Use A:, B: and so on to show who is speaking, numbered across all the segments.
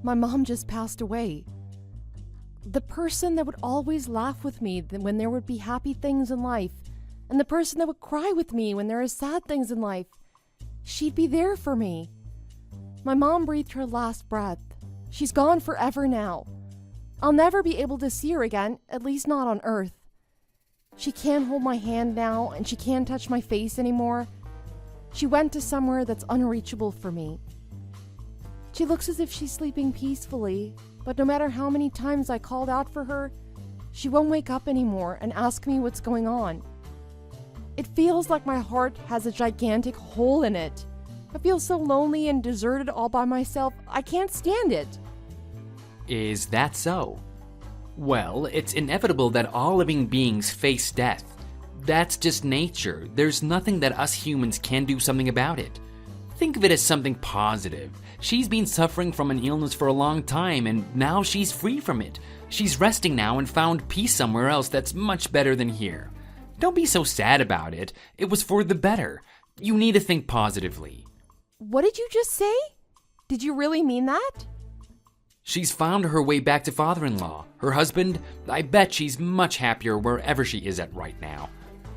A: My mom just passed away. The person that would always laugh with me when there would be happy things in life, and the person that would cry with me when there are sad things in life. She'd be there for me. My mom breathed her last breath. She's gone forever now. I'll never be able to see her again, at least not on Earth. She can't hold my hand now, and she can't touch my face anymore. She went to somewhere that's unreachable for me. She looks as if she's sleeping peacefully, but no matter how many times I called out for her, she won't wake up anymore and ask me what's going on. It feels like my heart has a gigantic hole in it. I feel so lonely and deserted all by myself, I can't stand it.
B: Is that so? Well, it's inevitable that all living beings face death. That's just nature. There's nothing that us humans can do something about it. Think of it as something positive. She's been suffering from an illness for a long time, and now she's free from it. She's resting now and found peace somewhere else that's much better than here. Don't be so sad about it. It was for the better. You need to think positively.
A: What did you just say? Did you really mean that?
B: She's found her way back to father-in-law. Her husband, I bet she's much happier wherever she is at right now.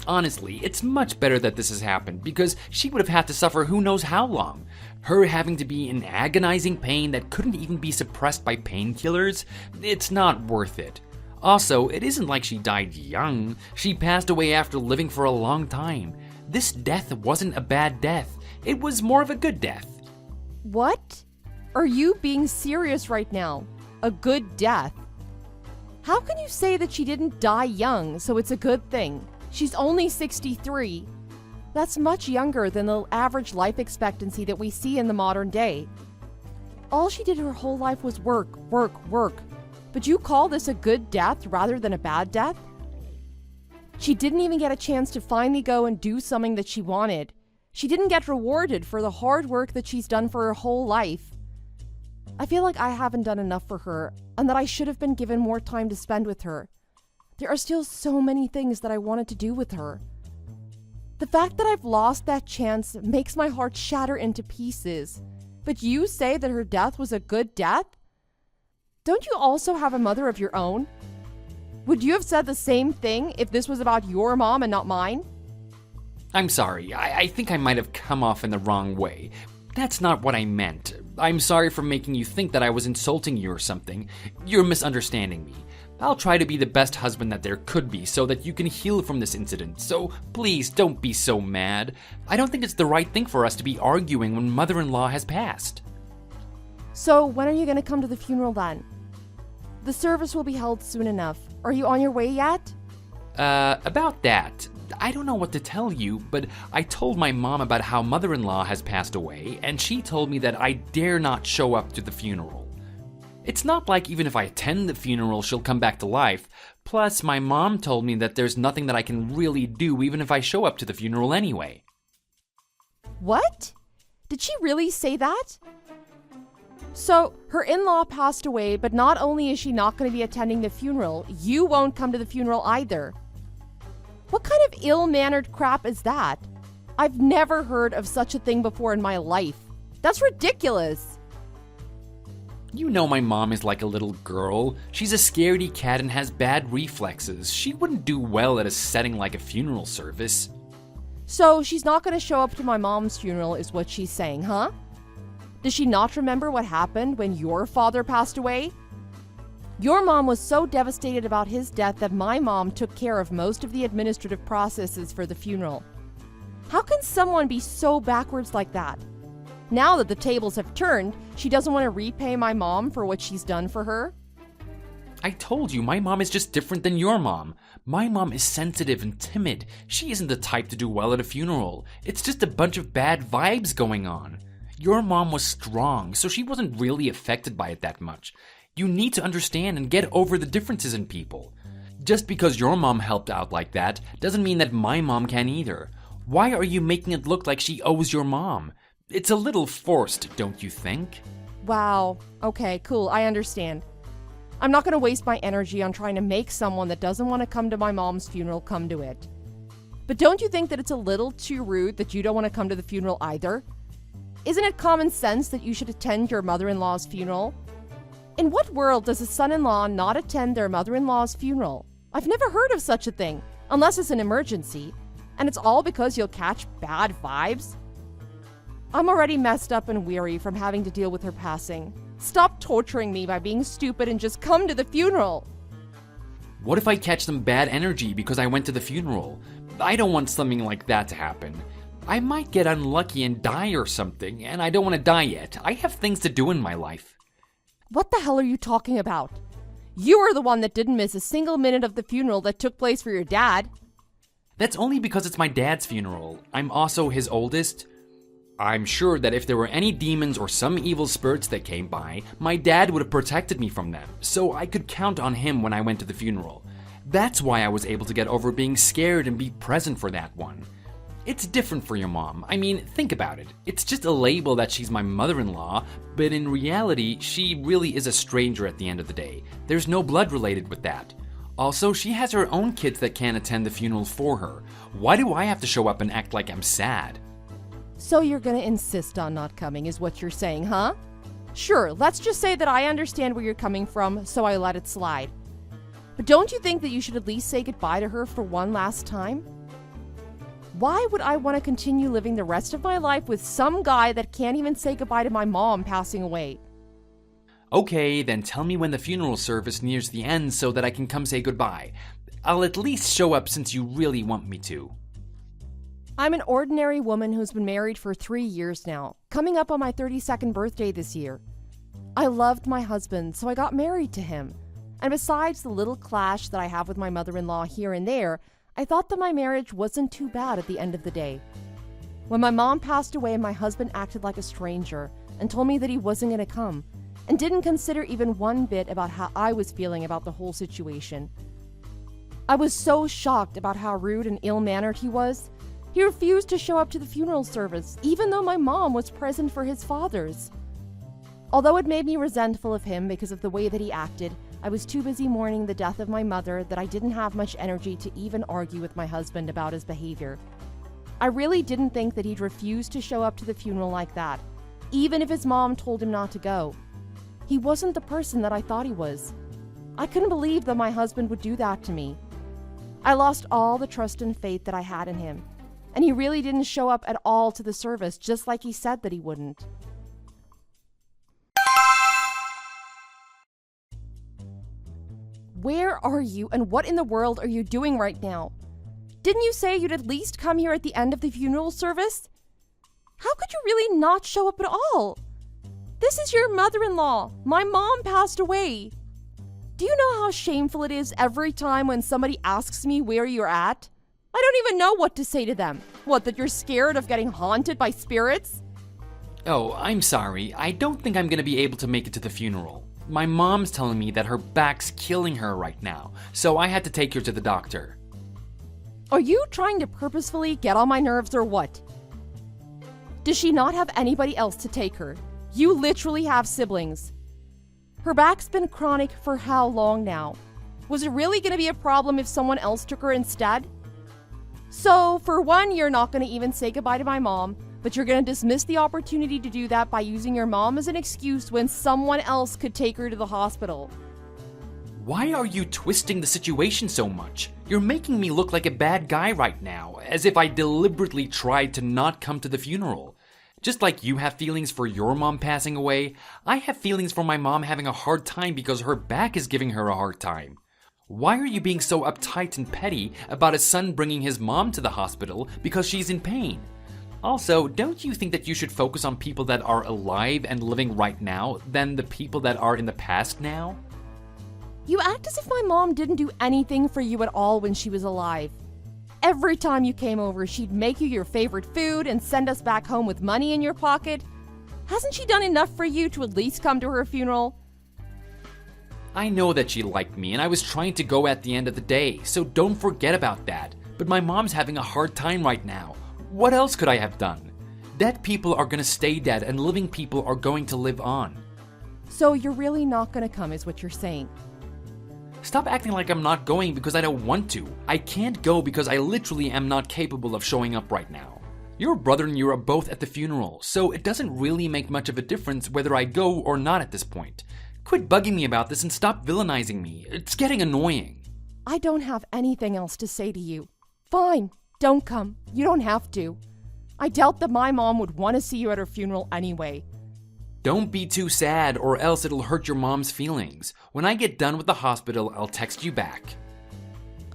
B: Honestly, it's much better that this has happened because she would have had to suffer who knows how long. Her having to be in agonizing pain that couldn't even be suppressed by painkillers, it's not worth it. Also, it isn't like she died young. She passed away after living for a long time. This death wasn't a bad death. It was more of a good death.
A: What? Are you being serious right now? A good death? How can you say that she didn't die young, so it's a good thing? She's only 63. That's much younger than the average life expectancy that we see in the modern day. All she did her whole life was work, work, work. But you call this a good death rather than a bad death? She didn't even get a chance to finally go and do something that she wanted. She didn't get rewarded for the hard work that she's done for her whole life. I feel like I haven't done enough for her, and that I should have been given more time to spend with her. There are still so many things that I wanted to do with her. The fact that I've lost that chance makes my heart shatter into pieces. But you say that her death was a good death? Don't you also have a mother of your own? Would you have said the same thing if this was about your mom and not mine?
B: I'm sorry, I think I might have come off in the wrong way. That's not what I meant. I'm sorry for making you think that I was insulting you or something. You're misunderstanding me. I'll try to be the best husband that there could be so that you can heal from this incident, so please don't be so mad. I don't think it's the right thing for us to be arguing when mother-in-law has passed.
A: So when are you going to come to the funeral then? The service will be held soon enough. Are you on your way yet?
B: About that, I don't know what to tell you, but I told my mom about how mother-in-law has passed away, and she told me that I dare not show up to the funeral. It's not like even if I attend the funeral, she'll come back to life. Plus, my mom told me that there's nothing that I can really do even if I show up to the funeral anyway.
A: What? Did she really say that? So, her in-law passed away, but not only is she not going to be attending the funeral, you won't come to the funeral either. What kind of ill-mannered crap is that? I've never heard of such a thing before in my life. That's ridiculous.
B: You know my mom is like a little girl. She's a scaredy cat and has bad reflexes. She wouldn't do well at a setting like a funeral service.
A: So she's not going to show up to my mom's funeral is what she's saying, huh? Does she not remember what happened when your father passed away? Your mom was so devastated about his death that my mom took care of most of the administrative processes for the funeral. How can someone be so backwards like that? Now that the tables have turned, she doesn't want to repay my mom for what she's done for her?
B: I told you, my mom is just different than your mom. My mom is sensitive and timid. She isn't the type to do well at a funeral. It's just a bunch of bad vibes going on. Your mom was strong, so she wasn't really affected by it that much. You need to understand and get over the differences in people. Just because your mom helped out like that doesn't mean that my mom can either. Why are you making it look like she owes your mom? It's a little forced, don't you think?
A: Wow. Okay, cool. I understand. I'm not going to waste my energy on trying to make someone that doesn't want to come to my mom's funeral come to it. But don't you think that it's a little too rude that you don't want to come to the funeral either? Isn't it common sense that you should attend your mother-in-law's funeral? In what world does a son-in-law not attend their mother-in-law's funeral? I've never heard of such a thing, unless it's an emergency. And it's all because you'll catch bad vibes? I'm already messed up and weary from having to deal with her passing. Stop torturing me by being stupid and just come to the funeral.
B: What if I catch some bad energy because I went to the funeral? I don't want something like that to happen. I might get unlucky and die or something, and I don't want to die yet. I have things to do in my life.
A: What the hell are you talking about? You were the one that didn't miss a single minute of the funeral that took place for your dad.
B: That's only because it's my dad's funeral. I'm also his oldest. I'm sure that if there were any demons or some evil spirits that came by, my dad would have protected me from them, so I could count on him when I went to the funeral. That's why I was able to get over being scared and be present for that one. It's different for your mom. I mean, think about it. It's just a label that she's my mother-in-law, but in reality, she really is a stranger at the end of the day. There's no blood related with that. Also, she has her own kids that can't attend the funeral for her. Why do I have to show up and act like I'm sad?
A: So you're gonna insist on not coming is what you're saying, huh? Sure, let's just say that I understand where you're coming from, so I let it slide. But don't you think that you should at least say goodbye to her for one last time? Why would I want to continue living the rest of my life with some guy that can't even say goodbye to my mom passing away?
B: Okay, then tell me when the funeral service nears the end so that I can come say goodbye. I'll at least show up since you really want me to.
A: I'm an ordinary woman who's been married for 3 years now, coming up on my 32nd birthday this year. I loved my husband, so I got married to him. And besides the little clash that I have with my mother-in-law here and there, I thought that my marriage wasn't too bad at the end of the day. When my mom passed away, my husband acted like a stranger and told me that he wasn't going to come, and didn't consider even one bit about how I was feeling about the whole situation. I was so shocked about how rude and ill-mannered he was. He refused to show up to the funeral service, even though my mom was present for his father's. Although it made me resentful of him because of the way that he acted, I was too busy mourning the death of my mother that I didn't have much energy to even argue with my husband about his behavior. I really didn't think that he'd refuse to show up to the funeral like that, even if his mom told him not to go. He wasn't the person that I thought he was. I couldn't believe that my husband would do that to me. I lost all the trust and faith that I had in him, and he really didn't show up at all to the service, just like he said that he wouldn't. Where are you, and what in the world are you doing right now? Didn't you say you'd at least come here at the end of the funeral service? How could you really not show up at all? This is your mother-in-law. My mom passed away. Do you know how shameful it is every time when somebody asks me where you're at? I don't even know what to say to them. What, that you're scared of getting haunted by spirits?
B: Oh, I'm sorry. I don't think I'm gonna be able to make it to the funeral. My mom's telling me that her back's killing her right now, so I had to take her to the doctor.
A: Are you trying to purposefully get on my nerves or what? Does she not have anybody else to take her? You literally have siblings. Her back's been chronic for how long now? Was it really going to be a problem if someone else took her instead? So, for one, you're not going to even say goodbye to my mom, but you're going to dismiss the opportunity to do that by using your mom as an excuse when someone else could take her to the hospital.
B: Why are you twisting the situation so much? You're making me look like a bad guy right now, as if I deliberately tried to not come to the funeral. Just like you have feelings for your mom passing away, I have feelings for my mom having a hard time because her back is giving her a hard time. Why are you being so uptight and petty about a son bringing his mom to the hospital because she's in pain? Also, don't you think that you should focus on people that are alive and living right now than the people that are in the past now?
A: You act as if my mom didn't do anything for you at all when she was alive. Every time you came over, she'd make you your favorite food and send us back home with money in your pocket. Hasn't she done enough for you to at least come to her funeral?
B: I know that she liked me and I was trying to go at the end of the day, so don't forget about that. But my mom's having a hard time right now. What else could I have done? Dead people are gonna stay dead and living people are going to live on.
A: So you're really not gonna come is what you're saying?
B: Stop acting like I'm not going because I don't want to. I can't go because I literally am not capable of showing up right now. Your brother and you are both at the funeral, so it doesn't really make much of a difference whether I go or not at this point. Quit bugging me about this and stop villainizing me. It's getting annoying.
A: I don't have anything else to say to you. Fine, don't come. You don't have to. I doubt that my mom would want to see you at her funeral anyway.
B: Don't be too sad or else it'll hurt your mom's feelings. When I get done with the hospital, I'll text you back.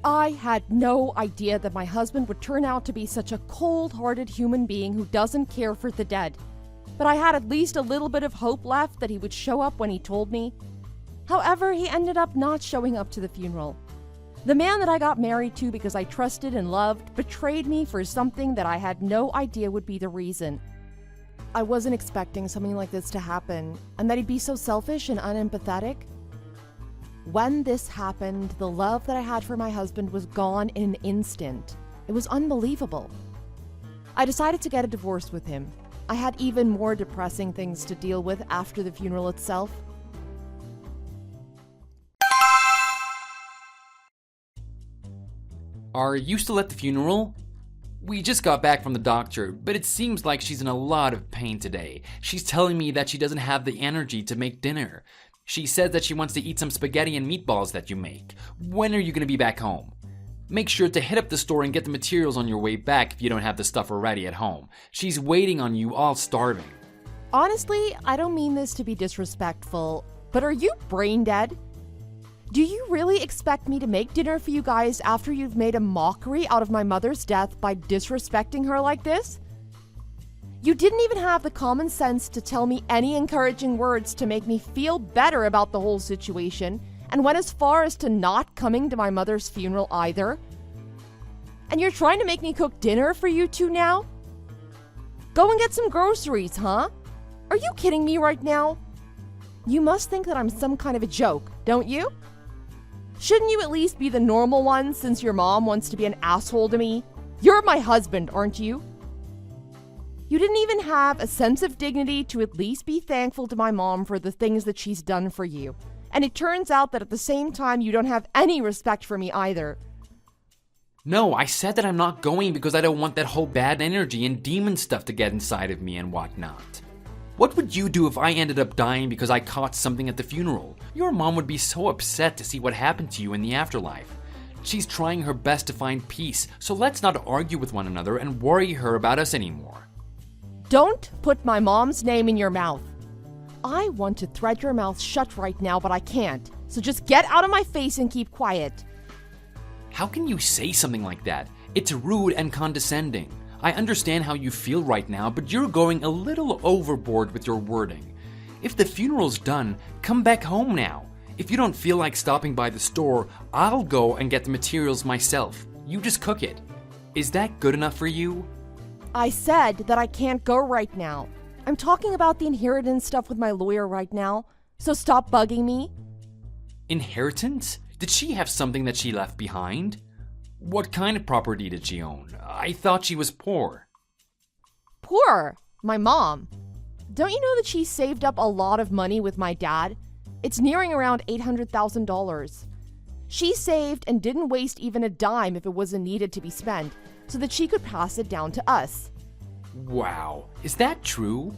A: I had no idea that my husband would turn out to be such a cold-hearted human being who doesn't care for the dead. But I had at least a little bit of hope left that he would show up when he told me. However, he ended up not showing up to the funeral. The man that I got married to because I trusted and loved betrayed me for something that I had no idea would be the reason. I wasn't expecting something like this to happen, and that he'd be so selfish and unempathetic. When this happened, the love that I had for my husband was gone in an instant. It was unbelievable. I decided to get a divorce with him. I had even more depressing things to deal with after the funeral itself.
B: Are you still at the funeral? We just got back from the doctor, but it seems like she's in a lot of pain today. She's telling me that she doesn't have the energy to make dinner. She says that she wants to eat some spaghetti and meatballs that you make. When are you going to be back home? Make sure to hit up the store and get the materials on your way back if you don't have the stuff already at home. She's waiting on you, all starving.
A: Honestly, I don't mean this to be disrespectful, but are you brain dead? Do you really expect me to make dinner for you guys after you've made a mockery out of my mother's death by disrespecting her like this? You didn't even have the common sense to tell me any encouraging words to make me feel better about the whole situation, and went as far as to not coming to my mother's funeral either. And you're trying to make me cook dinner for you two now? Go and get some groceries, huh? Are you kidding me right now? You must think that I'm some kind of a joke, don't you? Shouldn't you at least be the normal one since your mom wants to be an asshole to me? You're my husband, aren't you? You didn't even have a sense of dignity to at least be thankful to my mom for the things that she's done for you. And it turns out that at the same time, you don't have any respect for me either.
B: No, I said that I'm not going because I don't want that whole bad energy and demon stuff to get inside of me and whatnot. What would you do if I ended up dying because I caught something at the funeral? Your mom would be so upset to see what happened to you in the afterlife. She's trying her best to find peace, so let's not argue with one another and worry her about us anymore.
A: Don't put my mom's name in your mouth. I want to thread your mouth shut right now, but I can't. So just get out of my face and keep quiet.
B: How can you say something like that? It's rude and condescending. I understand how you feel right now, but you're going a little overboard with your wording. If the funeral's done, come back home now. If you don't feel like stopping by the store, I'll go and get the materials myself. You just cook it. Is that good enough for you?
A: I said that I can't go right now. I'm talking about the inheritance stuff with my lawyer right now, so stop bugging me.
B: Inheritance? Did she have something that she left behind? What kind of property did she own? I thought she was poor.
A: Poor? My mom. Don't you know that she saved up a lot of money with my dad? It's nearing around $800,000. She saved and didn't waste even a dime if it wasn't needed to be spent, so that she could pass it down to us.
B: Wow, is that true?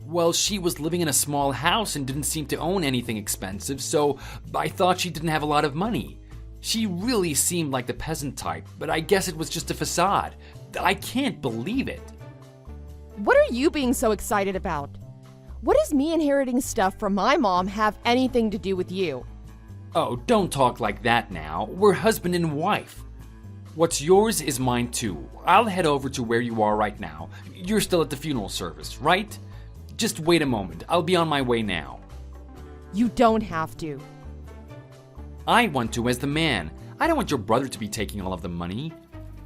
B: Well, she was living in a small house and didn't seem to own anything expensive, so I thought she didn't have a lot of money. She really seemed like the peasant type, but I guess it was just a facade. I can't believe it.
A: What are you being so excited about? What does me inheriting stuff from my mom have anything to do with you?
B: Oh, don't talk like that now. We're husband and wife. What's yours is mine too. I'll head over to where you are right now. You're still at the funeral service, right? Just wait a moment. I'll be on my way now.
A: You don't have to.
B: I want to as the man. I don't want your brother to be taking all of the money.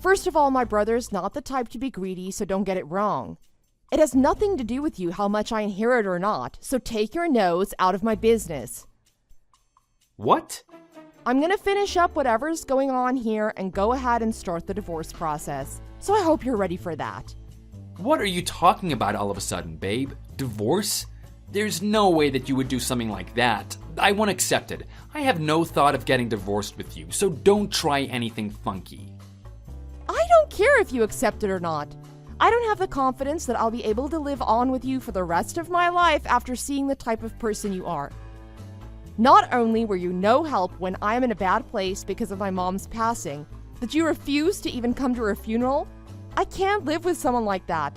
A: First of all, my brother's not the type to be greedy, so don't get it wrong. It has nothing to do with you how much I inherit or not, so take your nose out of my business.
B: What?
A: I'm gonna finish up whatever's going on here and go ahead and start the divorce process. So I hope you're ready for that.
B: What are you talking about all of a sudden, babe? Divorce? There's no way that you would do something like that. I won't accept it. I have no thought of getting divorced with you, so don't try anything funky.
A: I don't care if you accept it or not. I don't have the confidence that I'll be able to live on with you for the rest of my life after seeing the type of person you are. Not only were you no help when I am in a bad place because of my mom's passing, but you refused to even come to her funeral? I can't live with someone like that.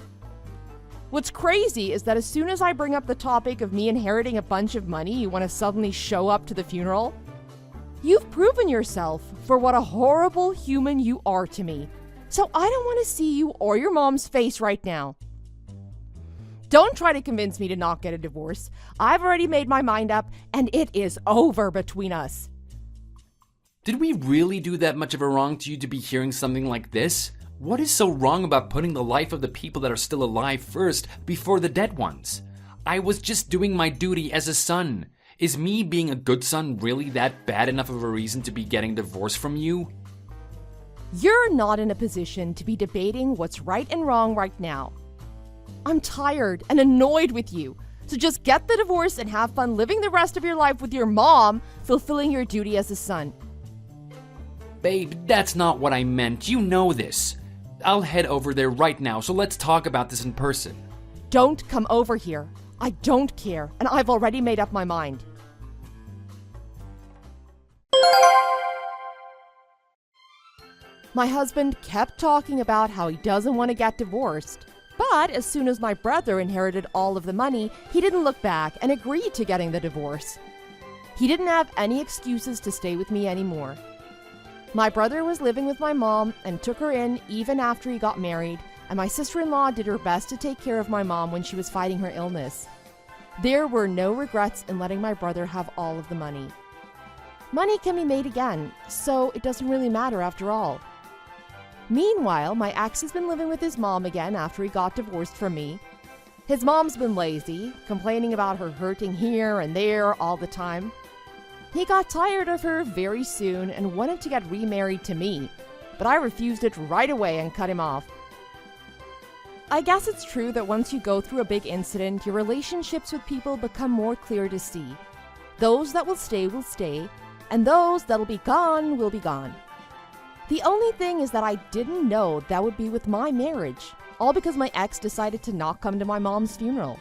A: What's crazy is that as soon as I bring up the topic of me inheriting a bunch of money, you want to suddenly show up to the funeral? You've proven yourself for what a horrible human you are to me. So I don't want to see you or your mom's face right now. Don't try to convince me to not get a divorce. I've already made my mind up, and it is over between us.
B: Did we really do that much of a wrong to you to be hearing something like this? What is so wrong about putting the life of the people that are still alive first before the dead ones? I was just doing my duty as a son. Is me being a good son really that bad enough of a reason to be getting divorced from you?
A: You're not in a position to be debating what's right and wrong right now. I'm tired and annoyed with you. So just get the divorce and have fun living the rest of your life with your mom, fulfilling your duty as a son.
B: Babe, that's not what I meant. You know this. I'll head over there right now, so let's talk about this in person.
A: Don't come over here. I don't care, and I've already made up my mind. My husband kept talking about how he doesn't want to get divorced. But as soon as my brother inherited all of the money, he didn't look back and agreed to getting the divorce. He didn't have any excuses to stay with me anymore. My brother was living with my mom and took her in even after he got married, and my sister-in-law did her best to take care of my mom when she was fighting her illness. There were no regrets in letting my brother have all of the money. Money can be made again, so it doesn't really matter after all. Meanwhile, my ex has been living with his mom again after he got divorced from me. His mom's been lazy, complaining about her hurting here and there all the time. He got tired of her very soon and wanted to get remarried to me, but I refused it right away and cut him off. I guess it's true that once you go through a big incident, your relationships with people become more clear to see. Those that will stay, and those that'll be gone will be gone. The only thing is that I didn't know that would be with my marriage, all because my ex decided to not come to my mom's funeral.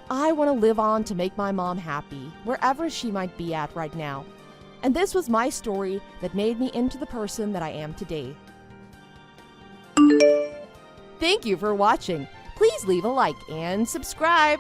A: I want to live on to make my mom happy, wherever she might be at right now. And this was my story that made me into the person that I am today. Thank you for watching. Please leave a like and subscribe.